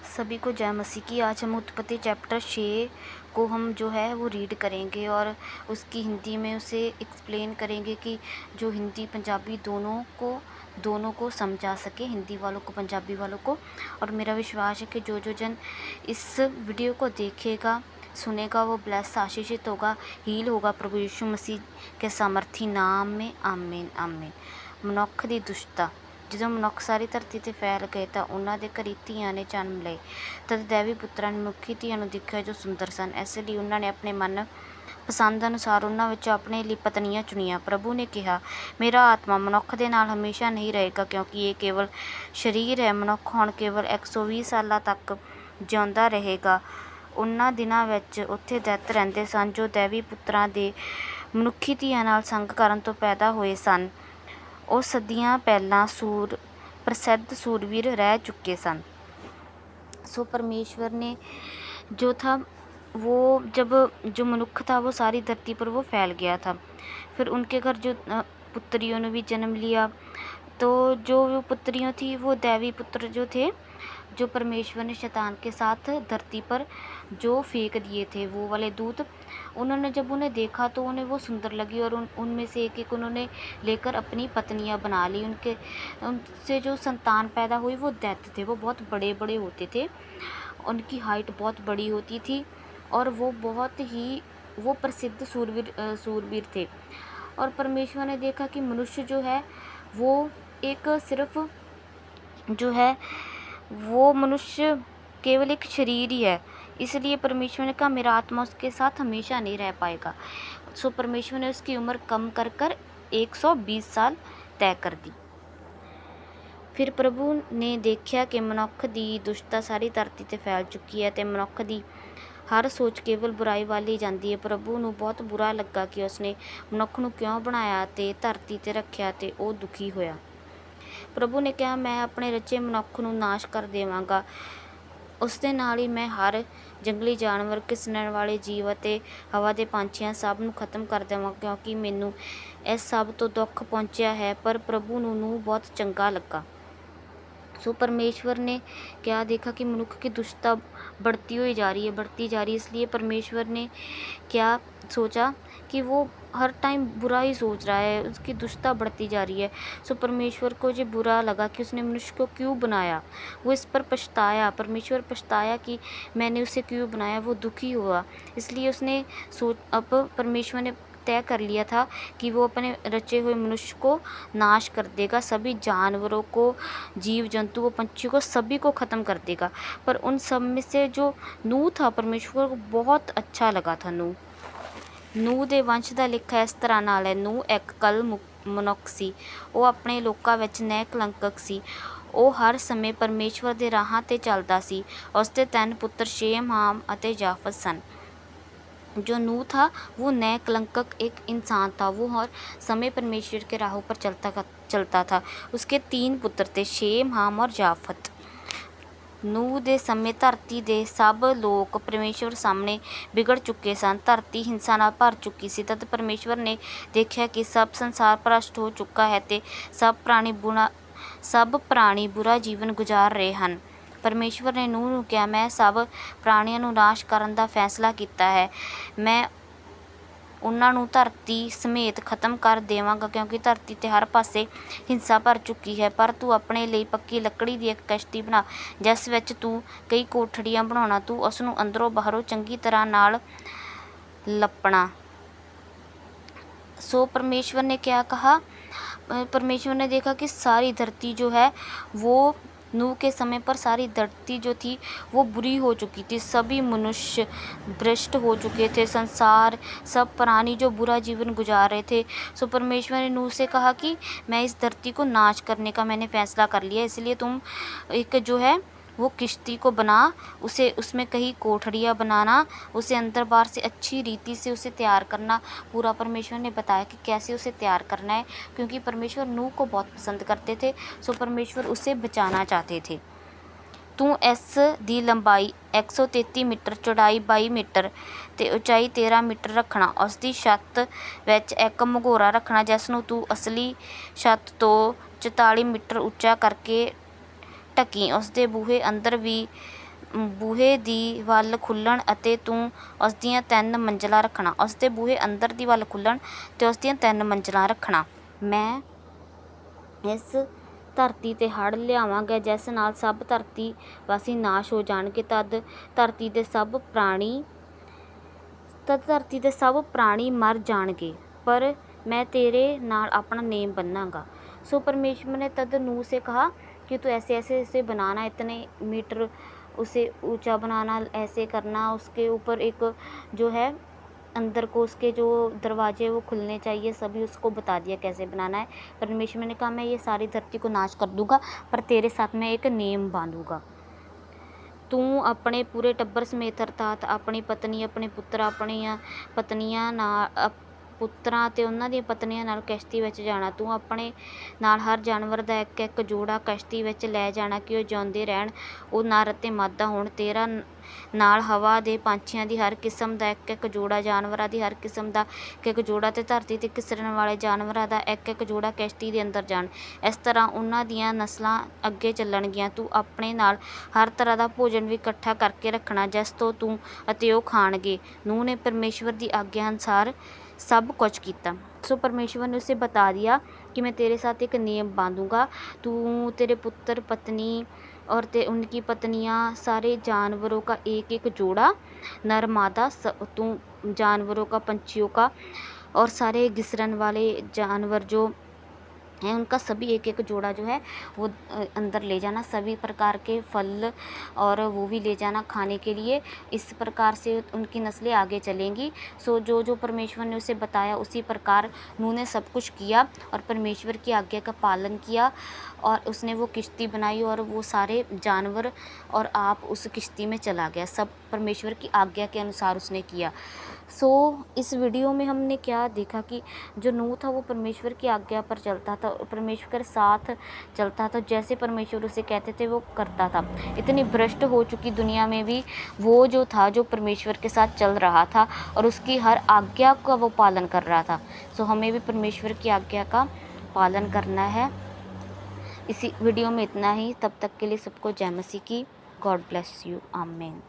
सभी को जय मसीह की। आज हम उत्पत्ति चैप्टर 6 को हम जो है वो रीड करेंगे और उसकी हिंदी में उसे एक्सप्लेन करेंगे कि जो हिंदी पंजाबी दोनों को समझा सके, हिंदी वालों को पंजाबी वालों को। और मेरा विश्वास है कि जो जन इस वीडियो को देखेगा सुनेगा वो ब्लेस आशीषित होगा, हील होगा प्रभु यीशु मसीह के सामर्थी नाम में। आमीन आमीन। ਮਨੁੱਖ ਦੀ ਦੁਸ਼ਟਤਾ। ਜਦੋਂ ਮਨੁੱਖ ਸਾਰੀ ਧਰਤੀ 'ਤੇ ਫੈਲ ਗਏ ਤਾਂ ਉਹਨਾਂ ਦੇ ਘਰ ਧੀਆਂ ਨੇ ਜਨਮ ਲਏ। ਤਦ ਦੈਵੀ ਪੁੱਤਰਾਂ ਨੇ ਮਨੁੱਖੀ ਧੀਆਂ ਨੂੰ ਦੇਖਿਆ ਜੋ ਸੁੰਦਰ ਸਨ। ਇਸ ਲਈ ਉਹਨਾਂ ਨੇ ਆਪਣੇ ਮਨ ਪਸੰਦ ਅਨੁਸਾਰ ਉਹਨਾਂ ਵਿੱਚੋਂ ਆਪਣੇ ਲਈ ਪਤਨੀਆਂ ਚੁਣੀਆਂ। ਪ੍ਰਭੂ ਨੇ ਕਿਹਾ, ਮੇਰਾ ਆਤਮਾ ਮਨੁੱਖ ਦੇ ਨਾਲ ਹਮੇਸ਼ਾ ਨਹੀਂ ਰਹੇਗਾ, ਕਿਉਂਕਿ ਇਹ ਕੇਵਲ ਸਰੀਰ ਹੈ। ਮਨੁੱਖ ਹੁਣ ਕੇਵਲ 120 ਸਾਲਾਂ ਤੱਕ ਜਿਉਂਦਾ ਰਹੇਗਾ। ਉਹਨਾਂ ਦਿਨਾਂ ਵਿੱਚ ਉੱਥੇ ਦੈਤ ਰਹਿੰਦੇ ਸਨ ਜੋ ਦੈਵੀ ਪੁੱਤਰਾਂ ਦੇ ਮਨੁੱਖੀ ਧੀਆਂ ਨਾਲ ਸੰਗ ਕਰਨ ਤੋਂ ਪੈਦਾ ਹੋਏ ਸਨ। ਉਹ ਸਦੀਆਂ ਪਹਿਲਾਂ ਪ੍ਰਸਿੱਧ ਸੂਰਵੀਰ ਰਹਿ ਚੁੱਕੇ ਸਨ। सो परमेश्वर ने जो था वो जब जो मनुष्य था वो सारी धरती पर वो फैल गया था। फिर उनके घर जो पुत्रियों ने भी जन्म लिया, तो जो वो पुत्रियाँ थी वो दैवी पुत्र जो थे, जो परमेश्वर ने शैतान के साथ धरती पर जो फेंक दिए थे वो वाले दूत, उन्होंने जब उन्हें देखा तो उन्हें वो सुंदर लगी और उनमें से एक एक उन्होंने लेकर अपनी पत्नियां बना ली। उनसे जो संतान पैदा हुई वो दैत्य थे। वो बहुत बड़े बड़े होते थे, उनकी हाइट बहुत बड़ी होती थी और वो बहुत ही वो प्रसिद्ध सूरवीर थे। और परमेश्वर ने देखा कि मनुष्य जो है वो एक सिर्फ जो है वो मनुष्य केवल एक शरीर ही है। इसलिए परमेश्वर ने कहा, मेरा आत्मा उसके साथ हमेशा नहीं रह पाएगा। सो परमेश्वर ने उसकी उम्र कम कर 120 साल तय कर दी। फिर प्रभु ने देखा कि मनुੱਖ ਦੀ ਦੁਸ਼ਟਤਾ ਸਾਰੀ ਧਰਤੀ 'ਤੇ ਫੈਲ ਚੁੱਕੀ ਹੈ ਤੇ ਮਨੁੱਖ ਦੀ ਹਰ ਸੋਚ ਕੇਵਲ ਬੁਰਾਈ ਵੱਲ ਹੀ ਜਾਂਦੀ ਹੈ। ਪ੍ਰਭੂ ਨੂੰ ਬਹੁਤ ਬੁਰਾ ਲੱਗਾ ਕਿ ਉਸਨੇ ਮਨੁੱਖ ਨੂੰ ਕਿਉਂ ਬਣਾਇਆ ਤੇ ਧਰਤੀ 'ਤੇ ਰੱਖਿਆ ਤੇ ਉਹ ਦੁਖੀ ਹੋਇਆ। ਪ੍ਰਭੂ ਨੇ ਕਿਹਾ, ਮੈਂ ਆਪਣੇ ਰਚੇ ਮਨੁੱਖ ਨੂੰ ਨਾਸ਼ ਕਰ ਦੇਵਾਂਗਾ। ਉਸ ਦੇ ਨਾਲ ਹੀ ਮੈਂ ਹਰ ਜੰਗਲੀ ਜਾਨਵਰ, ਘਿਸਣਨ ਵਾਲੇ ਜੀਵ ਅਤੇ ਹਵਾ ਦੇ ਪੰਛੀਆਂ ਸਭ ਨੂੰ ਖਤਮ ਕਰ ਦੇਵਾਂ, ਕਿਉਂਕਿ ਮੈਨੂੰ ਇਸ ਸਭ ਤੋਂ ਦੁੱਖ ਪਹੁੰਚਿਆ ਹੈ। ਪਰ ਪ੍ਰਭੂ ਨੂੰ ਬਹੁਤ ਚੰਗਾ ਲੱਗਾ। सो परमेश्वर ने क्या देखा कि मनुष्य की दुष्टता बढ़ती जा रही है। इसलिए परमेश्वर ने क्या सोचा कि वो हर टाइम बुरा ही सोच रहा है, उसकी दुष्टता बढ़ती जा रही है। सो परमेश्वर को ये बुरा लगा कि उसने मनुष्य को क्यों बनाया। वो इस पर पछताया। परमेश्वर पछताया कि मैंने उसे क्यों बनाया। वो दुखी हुआ। इसलिए उसने अब परमेश्वर ने तय कर लिया था कि वो अपने रचे हुए मनुष्य को नाश कर देगा। सभी जानवरों को, जीव जंतुओं, पंछियों को, सभी को ख़त्म कर देगा। पर उन सब में से जो नूह था, परमेश्वर को बहुत अच्छा लगा था। ਨੂਹ ਦੇ ਵੰਸ਼ ਦਾ ਲਿਖਾ ਇਸ ਤਰ੍ਹਾਂ ਨਾਲ ਹੈ। ਨੂਹ ਇੱਕ ਕਲ ਮਨੁੱਖ ਸੀ। ਉਹ ਆਪਣੇ ਲੋਕਾਂ ਵਿੱਚ ਨੈ ਕਲੰਕਕ ਸੀ। ਉਹ ਹਰ ਸਮੇਂ ਪਰਮੇਸ਼ਵਰ ਦੇ ਰਾਹਾਂ 'ਤੇ ਚੱਲਦਾ ਸੀ। ਉਸ ਦੇ 3 ਪੁੱਤਰ ਸ਼ੇਮ, ਹਾਮ ਅਤੇ ਜਾਫਤ ਸਨ। जो नूह था वो नए कलंकक एक इंसान था। वो हर समय परमेश्वर के राहों पर चलता था। उसके 3 पुत्र थे, शेम, हाम और जाफत। ਨੂਹ ਦੇ ਸਮੇਂ ਧਰਤੀ ਦੇ ਸਭ ਲੋਕ ਪਰਮੇਸ਼ਵਰ ਸਾਹਮਣੇ ਵਿਗੜ ਚੁੱਕੇ ਸਨ। ਧਰਤੀ ਹਿੰਸਾ ਨਾਲ ਭਰ ਚੁੱਕੀ ਸੀ। ਤਦ ਪਰਮੇਸ਼ਵਰ ਨੇ ਦੇਖਿਆ ਕਿ ਸਭ ਸੰਸਾਰ ਭ੍ਰਸ਼ਟ ਹੋ ਚੁੱਕਾ ਹੈ ਤੇ ਸਭ ਪ੍ਰਾਣੀ ਬੁਰਾ ਜੀਵਨ ਗੁਜ਼ਾਰ ਰਹੇ ਹਨ। ਪਰਮੇਸ਼ਵਰ ਨੇ ਨੂਹ ਨੂੰ ਕਿਹਾ, ਮੈਂ ਸਭ ਪ੍ਰਾਣੀਆਂ ਨੂੰ ਨਾਸ਼ ਕਰਨ ਦਾ ਫੈਸਲਾ ਕੀਤਾ ਹੈ। ਮੈਂ ਉਹਨਾਂ ਨੂੰ ਧਰਤੀ ਸਮੇਤ ਖਤਮ ਕਰ ਦੇਵਾਂਗਾ, ਕਿਉਂਕਿ ਧਰਤੀ 'ਤੇ ਹਰ ਪਾਸੇ ਹਿੰਸਾ ਭਰ ਚੁੱਕੀ ਹੈ। ਪਰ ਤੂੰ ਆਪਣੇ ਲਈ ਪੱਕੀ ਲੱਕੜੀ ਦੀ ਇੱਕ ਕਸ਼ਤੀ ਬਣਾ, ਜਿਸ ਵਿੱਚ ਤੂੰ ਕਈ ਕੋਠੜੀਆਂ ਬਣਾਉਣਾ। ਤੂੰ ਉਸ ਨੂੰ ਅੰਦਰੋਂ ਬਾਹਰੋਂ ਚੰਗੀ ਤਰ੍ਹਾਂ ਨਾਲ ਲੱਪਣਾ। सो परमेश्वर ने क्या कहा, परमेश्वर ने देखा कि सारी धरती जो है वो नूह के समय पर सारी धरती जो थी वो बुरी हो चुकी थी। सभी मनुष्य भ्रष्ट हो चुके थे। संसार सब प्राणी जो बुरा जीवन गुजार रहे थे। सो परमेश्वर ने नूह से कहा कि मैं इस धरती को नाश करने का मैंने फैसला कर लिया। इसलिए तुम एक जो है वो किश्ती को बना, उसमें कई कोठड़ियाँ बनाना, उसे अंदर बाहर से अच्छी रीति से उसे तैयार करना। पूरा परमेश्वर ने बताया कि कैसे उसे तैयार करना है, क्योंकि परमेश्वर नूह को बहुत पसंद करते थे। सो परमेश्वर उसे बचाना चाहते थे। तू इस दी लंबाई 133 मीटर, चौड़ाई 22 मीटर ਤੇ ਉਚਾਈ 13 ਮੀਟਰ ਰੱਖਣਾ। ਉਸ ਦੀ ਛੱਤ ਵਿੱਚ ਇੱਕ ਮਘੋਰਾ ਰੱਖਣਾ, ਜਿਸ ਨੂੰ ਤੂੰ ਅਸਲੀ ਛੱਤ ਤੋਂ 44 ਮੀਟਰ ਉੱਚਾ ਕਰਕੇ ਢਕੀ। ਉਸ ਦੇ ਬੂਹੇ ਅੰਦਰ ਵੀ ਬੂਹੇ ਦੀ ਵੱਲ ਖੁੱਲ੍ਹਣ ਅਤੇ ਤੂੰ ਉਸ ਦੀਆਂ 3 ਮੰਜ਼ਲਾਂ ਰੱਖਣਾ। ਉਸ ਦੇ ਬੂਹੇ ਅੰਦਰ ਦੀ ਵੱਲ ਖੁੱਲ੍ਹਣ ਅਤੇ ਉਸ ਦੀਆਂ 3 ਮੰਜ਼ਲਾਂ ਰੱਖਣਾ। ਮੈਂ ਇਸ ਧਰਤੀ 'ਤੇ ਹੜ੍ਹ ਲਿਆਵਾਂਗਾ ਜਿਸ ਨਾਲ ਸਭ ਧਰਤੀ ਵਾਸੀ ਨਾਸ਼ ਹੋ ਜਾਣਗੇ। ਤਦ ਧਰਤੀ ਦੇ ਸਭ ਪ੍ਰਾਣੀ ਮਰ ਜਾਣਗੇ, ਪਰ मैं तेरे नाल अपना नेम बन्नागा। सो परमेश्वर ने तद नूह से कहा कि तू ऐसे ऐसे इसे बनाना, इतने मीटर उसे ऊंचा बनाना, ऐसे करना, उसके ऊपर एक जो है अंदर को उसके जो दरवाजे वो खुलने चाहिए, सभी उसको बता दिया कैसे बनाना है। परमेश्वर ने कहा मैं ये सारी धरती को नाश कर दूँगा, पर तेरे साथ मैं एक नेम बांधूँगा। तू अपने पूरे टब्बर समेत अर्थात अपनी पत्नी, अपने पुत्र, अपनियां पत्नियां ਪੁੱਤਰਾਂ ਅਤੇ ਉਹਨਾਂ ਦੀਆਂ ਪਤਨੀਆਂ ਨਾਲ ਕਿਸ਼ਤੀ ਵਿੱਚ ਜਾਣਾ। ਤੂੰ ਆਪਣੇ ਨਾਲ ਹਰ ਜਾਨਵਰ ਦਾ ਇੱਕ ਇੱਕ ਜੋੜਾ ਕਿਸ਼ਤੀ ਵਿੱਚ ਲੈ ਜਾਣਾ ਕਿ ਉਹ ਜਿਉਂਦੇ ਰਹਿਣ, ਉਹ ਨਰ ਅਤੇ ਮਾਦਾ ਹੋਣ। ਤੇਰਾ ਨਾਲ ਹਵਾ ਦੇ ਪੰਛੀਆਂ ਦੀ ਹਰ ਕਿਸਮ ਦਾ ਇੱਕ ਇੱਕ ਜੋੜਾ, ਜਾਨਵਰਾਂ ਦੀ ਹਰ ਕਿਸਮ ਦਾ ਇੱਕ ਇੱਕ ਜੋੜਾ ਅਤੇ ਧਰਤੀ 'ਤੇ ਘਿਸਰਨ ਵਾਲੇ ਜਾਨਵਰਾਂ ਦਾ ਇੱਕ ਇੱਕ ਜੋੜਾ ਕਿਸ਼ਤੀ ਦੇ ਅੰਦਰ ਜਾਣ। ਇਸ ਤਰ੍ਹਾਂ ਉਹਨਾਂ ਦੀਆਂ ਨਸਲਾਂ ਅੱਗੇ ਚੱਲਣਗੀਆਂ। ਤੂੰ ਆਪਣੇ ਨਾਲ ਹਰ ਤਰ੍ਹਾਂ ਦਾ ਭੋਜਨ ਵੀ ਇਕੱਠਾ ਕਰਕੇ ਰੱਖਣਾ ਜਿਸ ਤੋਂ ਤੂੰ ਅਤੇ ਉਹ ਖਾਣਗੇ। ਨੂਹ ने परमेश्वर की आज्ञा अनुसार सब कुछ किया। सो परमेश्वर ने उसे बता दिया कि मैं तेरे साथ एक नियम बांधूँगा। तू, तेरे पुत्र, पत्नी और उनकी पत्नियाँ, सारे जानवरों का एक एक जोड़ा, नर मादा, तू जानवरों का, पंछियों का और सारे घिसरन वाले जानवर जो हैं उनका सभी एक एक जोड़ा जो है वो अंदर ले जाना। सभी प्रकार के फल और वो भी ले जाना खाने के लिए। इस प्रकार से उनकी नस्लें आगे चलेंगी। सो जो जो परमेश्वर ने उसे बताया उसी प्रकार नूह ने सब कुछ किया और परमेश्वर की आज्ञा का पालन किया और उसने वो किश्ती बनाई और वो सारे जानवर और आप उस किश्ती में चला गया। सब परमेश्वर की आज्ञा के अनुसार उसने किया। सो इस वीडियो में हमने क्या देखा कि जो नूह था वो परमेश्वर की आज्ञा पर चलता था, परमेश्वर के साथ चलता था, जैसे परमेश्वर उसे कहते थे वो करता था। इतनी भ्रष्ट हो चुकी दुनिया में भी वो जो था, जो परमेश्वर के साथ चल रहा था और उसकी हर आज्ञा का वो पालन कर रहा था। सो हमें भी परमेश्वर की आज्ञा का पालन करना है। इसी वीडियो में इतना ही। तब तक के लिए सबको जय मसीह की। God bless you. आमीन।